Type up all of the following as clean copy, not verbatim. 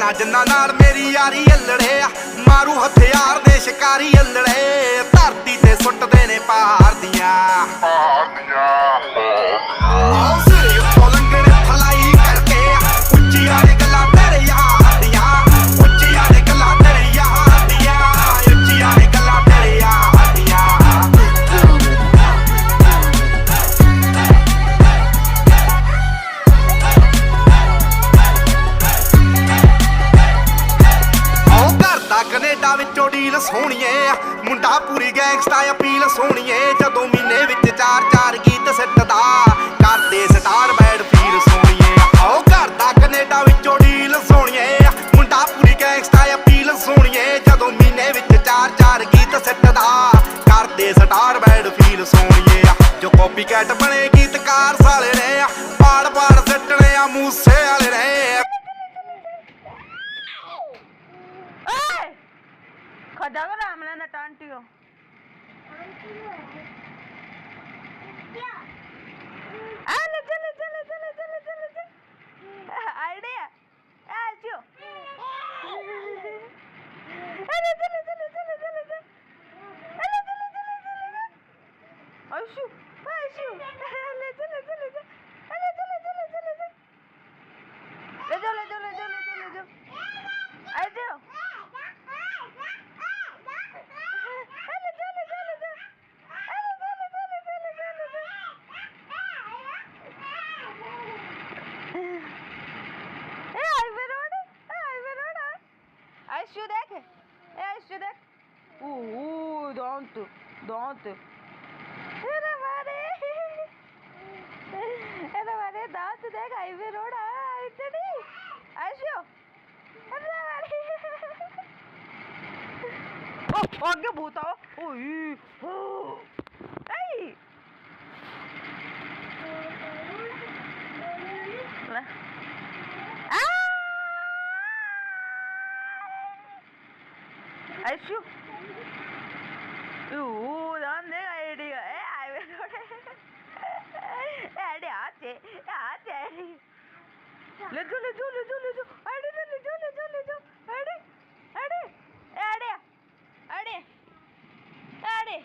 ਭੈਣਾ ਜਿੰਨਾ ਨਾਲ ਮੇਰੀ ਯਾਰੀ ਅਲੜੇ ਆ ਮਾਰੂ ਹਥਿਆਰ ਦੇ ਸ਼ਿਕਾਰੀ ਅਲੜੇ ਧਰਤੀ ਤੇ ਸੁੱਟਦੇ ਨੇ ਪਹਾੜ ਦੀਆਂ ਸਿਰੇ ਉੱਤੋਂ ਲੰਘਣ ਫਲਾਈ ਕਰਕੇ ਉੱਚੀਆਂ ਨੇ ਗੱਲਾਂ ਤੇਰੇ ਯਾਰ ਦੀਆਂ ਉੱਚੀਆਂ ਨੇ ਗੱਲਾਂ ਤੇਰੇ ਯਾਰ ਦੀਆਂ ਉੱਚੀਆਂ ਨੇ ਗੱਲਾਂ ਤੇਰੇ ਯਾਰ ਦੀਆਂ ਕੈਨੇਡਾ ਵਿੱਚੋਂ ਡੀਲ ਸੋਹਣੀਏ ਮੁੰਡਾ ਪੂਰੀ ਗੈਂਗਸਟਾ ਅਪੀਲ ਸੋਹਣੀਏ ਜਦੋਂ ਮਹੀਨੇ ਵਿੱਚ 4-4 ਗੀਤ ਸਿੱਟਦਾ ਕਰਦੇ ਸਟਾਰ ਬੈਡ ਫੀਲ ਸੋਹਣੀਏ ਆਓ ਘਰ ਦਾ ਕੈਨੇਡਾ ਵਿੱਚੋਂ ਡੀਲ ਸੋਹਣੀਏ ਮੁੰਡਾ ਪੂਰੀ ਗੈਂਗਸਟਾ ਅਪੀਲ ਸੋਹਣੀਏ ਜਦੋਂ ਮਹੀਨੇ ਵਿੱਚ 4-4 ਗੀਤ ਸਿੱਟਦਾ ਕਰਦੇ ਸਟਾਰ ਬੈਡ ਫੀਲ ਸੋਹਣੀਏ ਜੋ ਕਾਪੀ ਕੈਟ ਬਣੇ ਗੀਤਕਾਰ ਸਾਲੇ ਨੇ ਪਾੜ ਸਿੱਟਣੇ ਆ ਮੂਸੇ ਵਾਲੇ ਨੇ खजागा रामला ना टांटियो आले चले आइडिया आजो अरे चले आशु ले चले आजो Aşu dek. Aşu dek. Don't. Era mare, don't dek. Highway road. Itni. Aşu. Era mare. Oh, आगे भूत आओ. Hey. Aşu. Don't think idea. I will not. Adi. Let's go. Adi.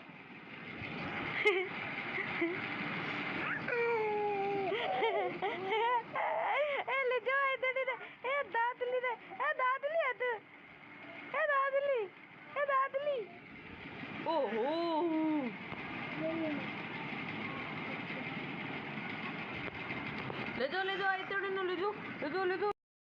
ले जाओ आई तेरे ले जाओ